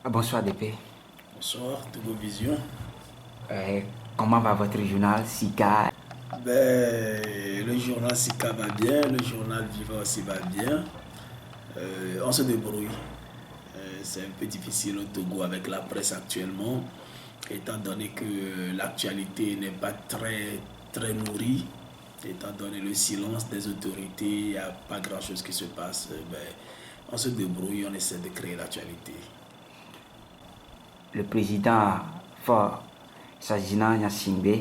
Bonsoir DP. Bonsoir, Togo Vision. Euh, comment va votre journal Sika? Le journal Sika va bien, le journal Viva aussi va bien. On se débrouille. C'est un peu difficile au Togo avec la presse actuellement, étant donné que l'actualité n'est pas très nourrie, étant donné le silence des autorités, il n'y a pas grand-chose qui se passe. On se débrouille, on essaie de créer l'actualité. Le président Fort Sajina Nyasingbe,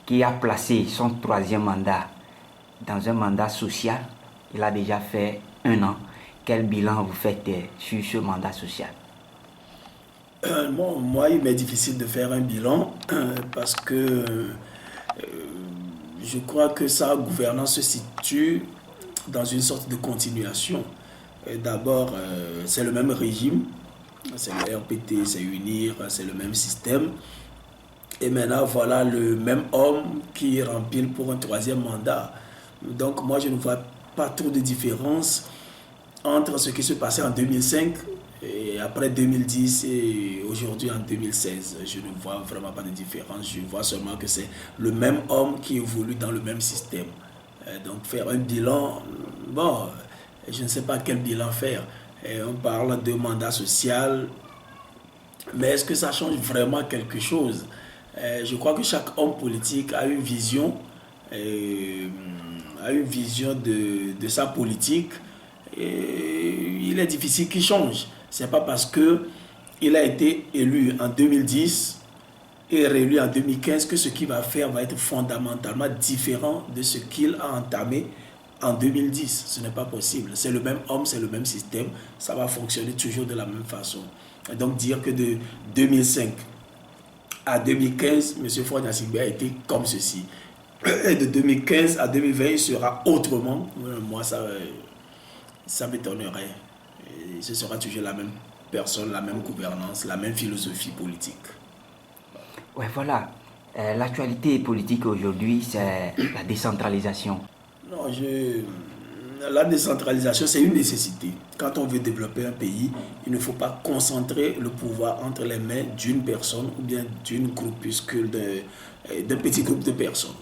qui a placé son troisième mandat dans un mandat social, il a déjà fait 1 an. Quel bilan vous faites sur ce mandat social? Moi, il m'est difficile de faire un bilan parce que je crois que sa gouvernance se situe dans une sorte de continuation. D'abord, c'est le même régime, c'est le RPT, c'est UNIR, c'est le même système. Et maintenant, voilà le même homme qui rempile pour un troisième mandat. Donc moi, je ne vois pas trop de différence entre ce qui se passait en 2005 et après 2010 et aujourd'hui en 2016. Je ne vois vraiment pas de différence. Je vois seulement que c'est le même homme qui évolue dans le même système. Donc faire un bilan, bon, je ne sais pas quel bilan faire. Et on parle de mandat social, mais est-ce que ça change vraiment quelque chose? Je crois que chaque homme politique euh, a une vision de sa politique. Et il est difficile qu'il change. C'est pas parce que il a été élu en 2010 et réélu en 2015 que ce qu'il va faire va être fondamentalement différent de ce qu'il a entamé en 2010. Ce n'est pas possible. C'est le même homme, c'est le même système. Ça va fonctionner toujours de la même façon. Et donc dire que de 2005 à 2015, M. Ford Nassingbe a été comme ceci. Et de 2015 à 2020, il sera autrement. Moi, ça m'étonnerait. Et ce sera toujours la même personne, la même gouvernance, la même philosophie politique. Ouais, voilà. L'actualité politique aujourd'hui, c'est la décentralisation. Non, la décentralisation, c'est une nécessité. Quand on veut développer un pays, il ne faut pas concentrer le pouvoir entre les mains d'une personne ou bien d'une groupuscule, d'un petit groupe de personnes.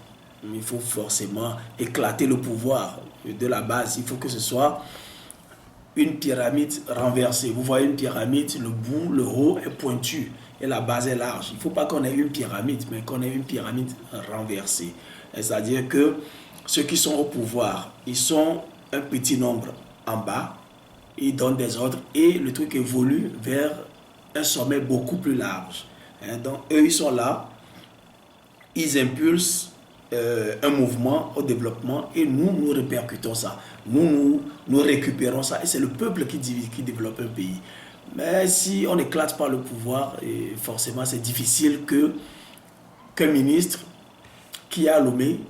Il faut forcément éclater le pouvoir de la base. Il faut que ce soit une pyramide renversée. Vous voyez une pyramide, le bout, le haut est pointu et la base est large. Il ne faut pas qu'on ait une pyramide, mais qu'on ait une pyramide renversée. C'est-à-dire que ceux qui sont au pouvoir, ils sont un petit nombre en bas, ils donnent des ordres et le truc évolue vers un sommet beaucoup plus large. Donc eux, ils sont là, ils impulsent un mouvement au développement et nous répercutons ça. Nous récupérons ça et c'est le peuple qui développe un pays. Mais si on n'éclate pas le pouvoir, forcément c'est difficile qu'un ministre qui a Lomé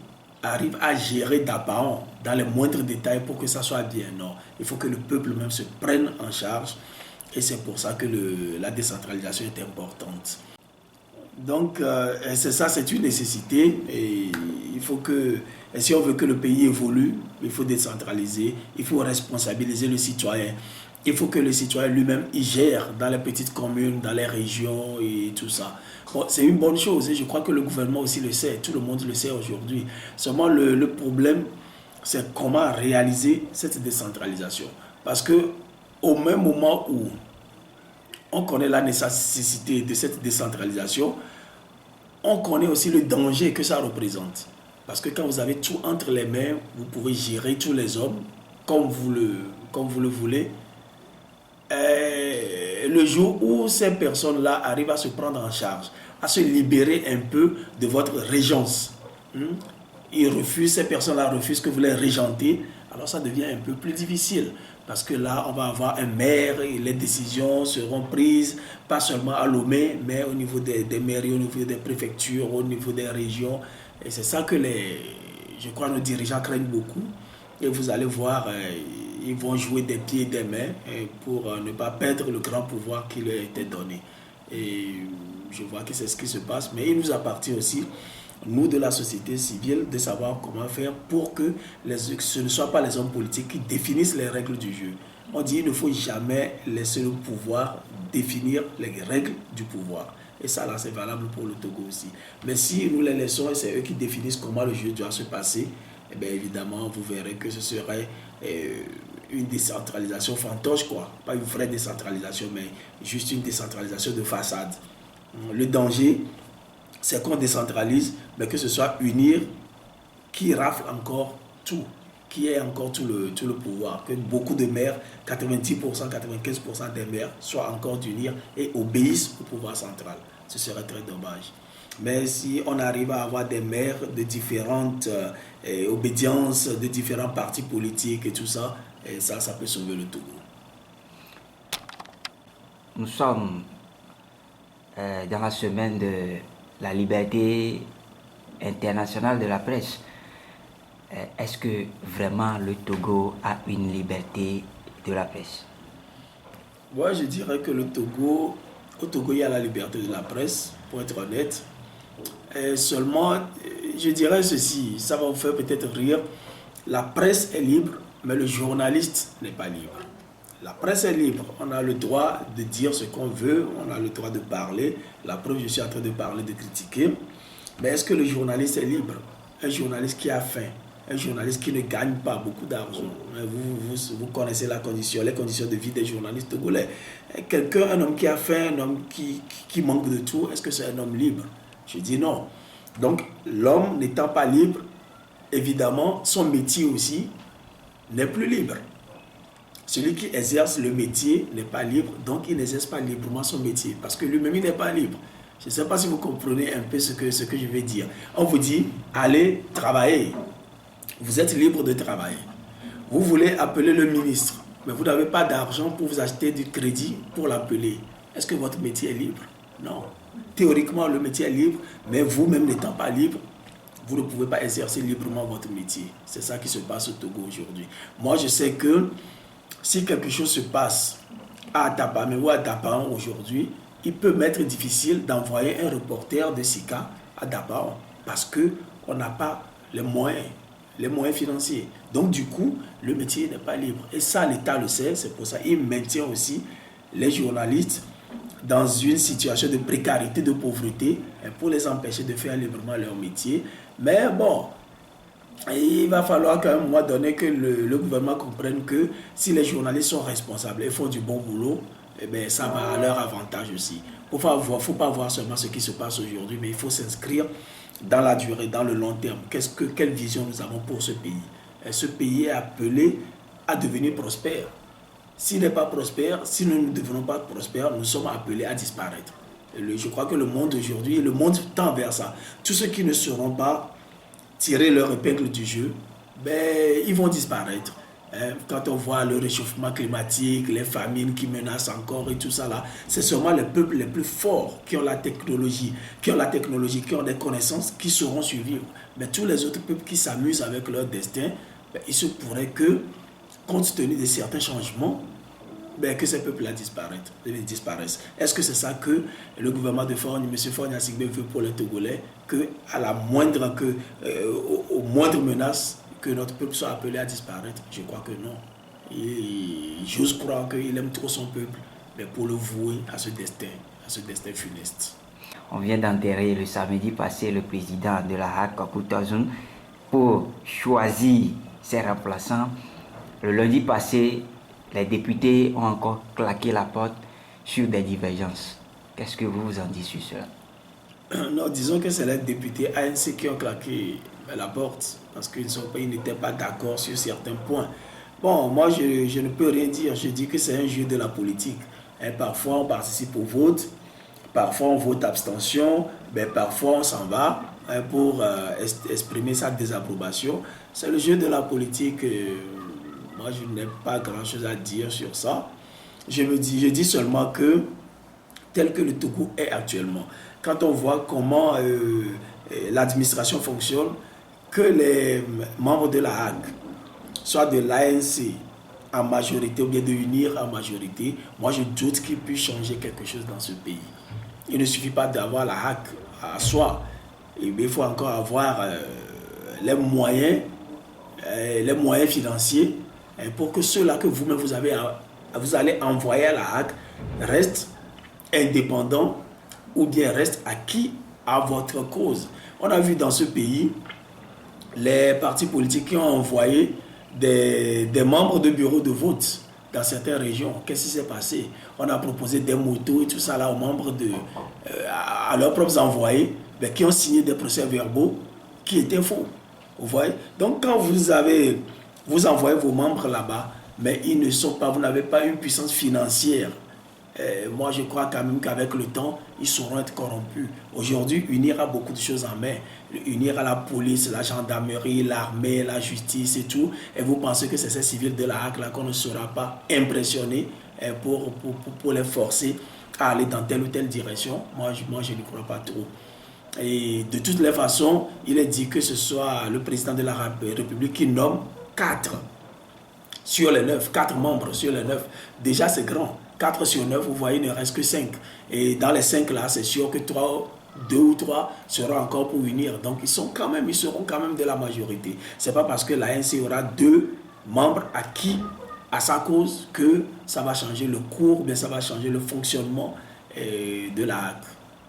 arrive à gérer d'apparent dans les moindres détails pour que ça soit bien. Non, il faut que le peuple même se prenne en charge et c'est pour ça que la décentralisation est importante. Donc, c'est ça, c'est une nécessité. Et il faut que, et si on veut que le pays évolue, il faut décentraliser, il faut responsabiliser le citoyen. Il faut que le citoyen lui-même il gère dans les petites communes, dans les régions et tout ça. Bon, c'est une bonne chose et je crois que le gouvernement aussi le sait, tout le monde le sait aujourd'hui. Seulement, le problème, c'est comment réaliser cette décentralisation. Parce que au même moment où on connaît la nécessité de cette décentralisation, on connaît aussi le danger que ça représente. Parce que quand vous avez tout entre les mains, vous pouvez gérer tous les hommes comme vous le voulez. Et le jour où ces personnes-là arrivent à se prendre en charge, à se libérer un peu de votre régence, ces personnes-là refusent que vous les régentez, alors ça devient un peu plus difficile. Parce que là, on va avoir un maire et les décisions seront prises, pas seulement à Lomé, mais au niveau des mairies, au niveau des préfectures, au niveau des régions. Et c'est ça que je crois, nos dirigeants craignent beaucoup. Et vous allez voir, ils vont jouer des pieds et des mains pour ne pas perdre le grand pouvoir qui leur a été donné. Et je vois que c'est ce qui se passe, mais il nous appartient aussi nous de la société civile, de savoir comment faire pour que ce ne soient pas les hommes politiques qui définissent les règles du jeu. On dit qu'il ne faut jamais laisser le pouvoir définir les règles du pouvoir. Et ça, là, c'est valable pour le Togo aussi. Mais si nous les laissons et c'est eux qui définissent comment le jeu doit se passer, eh bien, évidemment, vous verrez que ce serait une décentralisation fantoche, quoi. Pas une vraie décentralisation, mais juste une décentralisation de façade. Le danger, c'est qu'on décentralise, mais que ce soit unir qui rafle encore tout, qui ait encore tout le pouvoir, que beaucoup de maires, 90%, 95% des maires soient encore d'unir et obéissent au pouvoir central. Ce serait très dommage. Mais si on arrive à avoir des maires de différentes obédiences, de différents partis politiques et tout ça, et ça peut sauver le Togo. Nous sommes dans la semaine de la liberté internationale de la presse. Est-ce que vraiment le Togo a une liberté de la presse? Moi, je dirais que au Togo, il y a la liberté de la presse, pour être honnête. Et seulement, je dirais ceci, ça va vous faire peut-être rire. La presse est libre, mais le journaliste n'est pas libre. La presse est libre, on a le droit de dire ce qu'on veut, on a le droit de parler. La preuve, je suis en train de parler, de critiquer. Mais est-ce que le journaliste est libre? Un journaliste qui a faim, un journaliste qui ne gagne pas beaucoup d'argent. Vous connaissez les conditions de vie des journalistes togolais. Un homme qui a faim, un homme qui manque de tout, est-ce que c'est un homme libre? Je dis non. Donc, l'homme n'étant pas libre, évidemment, son métier aussi n'est plus libre. Celui qui exerce le métier n'est pas libre, donc il n'exerce pas librement son métier, parce que lui-même, il n'est pas libre. Je ne sais pas si vous comprenez un peu ce que je vais dire. On vous dit, allez travailler. Vous êtes libre de travailler. Vous voulez appeler le ministre, mais vous n'avez pas d'argent pour vous acheter du crédit pour l'appeler. Est-ce que votre métier est libre? Non. Théoriquement, le métier est libre, mais vous-même n'étant pas libre, vous ne pouvez pas exercer librement votre métier. C'est ça qui se passe au Togo aujourd'hui. Moi, je sais que si quelque chose se passe à Atapamé ou à Dapaon aujourd'hui, il peut m'être difficile d'envoyer un reporter de SICA à Dapaon parce qu'on n'a pas les moyens financiers. Donc, du coup, le métier n'est pas libre. Et ça, l'État le sait, c'est pour ça qu'il maintient aussi les journalistes dans une situation de précarité, de pauvreté, pour les empêcher de faire librement leur métier. Mais bon, il va falloir qu'à un moment donné que le gouvernement comprenne que si les journalistes sont responsables et font du bon boulot, eh bien, ça va à leur avantage aussi. Il ne faut pas voir seulement ce qui se passe aujourd'hui, mais il faut s'inscrire dans la durée, dans le long terme. Quelle vision nous avons pour ce pays? Et ce pays est appelé à devenir prospère. S'il n'est pas prospère, si nous ne devenons pas prospères, nous sommes appelés à disparaître. Je crois que le monde aujourd'hui, le monde tend vers ça. Tous ceux qui ne seront pas tirer leur épingle du jeu, ben, ils vont disparaître. Quand on voit le réchauffement climatique, les famines qui menacent encore et tout ça là, c'est seulement les peuples les plus forts qui ont la technologie, qui ont des connaissances, qui sauront survivre. Mais tous les autres peuples qui s'amusent avec leur destin, ben, il se pourrait que, compte tenu de certains changements, ben, que ces peuples-là disparaissent. Est-ce que c'est ça que le gouvernement de M. Faure Gnassingbé veut pour les Togolais, aux moindres menaces, que notre peuple soit appelé à disparaître? Je crois que non. J'ose croire qu'il aime trop son peuple, mais pour le vouer à ce destin funeste. On vient d'enterrer le samedi passé le président de la HAC, Koutouzoun, pour choisir ses remplaçants. Le lundi passé, les députés ont encore claqué la porte sur des divergences. Qu'est-ce que vous en dites sur cela? Non, disons que c'est les députés ANC qui ont claqué la porte parce qu'ils n'étaient pas d'accord sur certains points. Bon, moi, je ne peux rien dire. Je dis que c'est un jeu de la politique. Et parfois, on participe au vote. Parfois, on vote abstention. Mais parfois, on s'en va pour exprimer sa désapprobation. C'est le jeu de la politique. Moi, je n'ai pas grand-chose à dire sur ça. Je dis seulement que, tel que le Togo est actuellement, quand on voit comment l'administration fonctionne, que les membres de la HAC, soit de l'ANC en majorité ou bien de l'UNIR en majorité, moi je doute qu'il puisse changer quelque chose dans ce pays. Il ne suffit pas d'avoir la HAC à soi. Il faut encore avoir les moyens financiers pour que ceux-là que vous-même vous allez envoyer à la HAC restent indépendant ou bien reste acquis à votre cause. On a vu dans ce pays les partis politiques qui ont envoyé des membres de bureaux de vote dans certaines régions. Qu'est-ce qui s'est passé? On a proposé des motos et tout ça là aux membres à leurs propres envoyés, qui ont signé des procès-verbaux qui étaient faux. Vous voyez? Donc quand vous envoyez vos membres là-bas, mais ils ne sont pas, vous n'avez pas une puissance financière. Moi, je crois quand même qu'avec le temps, ils sauront être corrompus. Aujourd'hui, UNIR a beaucoup de choses en main. UNIR a la police, la gendarmerie, l'armée, la justice et tout. Et vous pensez que c'est ces civils de la HAC là qu'on ne sera pas impressionné pour les forcer à aller dans telle ou telle direction? Moi, je ne crois pas trop. Et de toutes les façons, il est dit que ce soit le président de la République qui nomme 4 sur les 9, 4 membres sur les 9. Déjà, c'est grand. 4 sur 9, vous voyez, il ne reste que 5. Et dans les 5 là, c'est sûr que 2 ou 3 seront encore pour unir. Donc, ils seront quand même de la majorité. Ce n'est pas parce que l'ANC aura 2 membres acquis à sa cause que ça va changer le cours, mais ça va changer le fonctionnement de la HAC.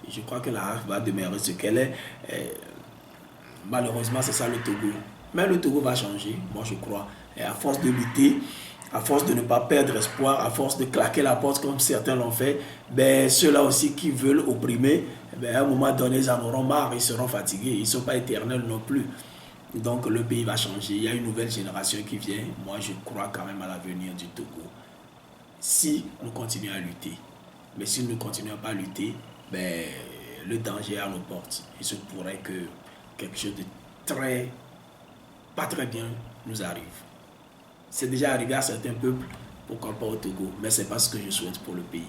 Je crois que la HAC va demeurer ce qu'elle est. Malheureusement, c'est ça le Togo. Mais le Togo va changer, moi je crois. Et à force de lutter, à force de ne pas perdre espoir, à force de claquer la porte comme certains l'ont fait, ceux-là aussi qui veulent opprimer, à un moment donné, ils en auront marre, ils seront fatigués, ils ne sont pas éternels non plus. Donc le pays va changer, il y a une nouvelle génération qui vient. Moi je crois quand même à l'avenir du Togo. Si on continue à lutter. Mais si nous ne continuons pas à lutter, le danger est à nos portes. Il se pourrait que quelque chose de pas très bien nous arrive. C'est déjà arrivé à certains peuples, pourquoi pas au Togo, mais ce n'est pas ce que je souhaite pour le pays.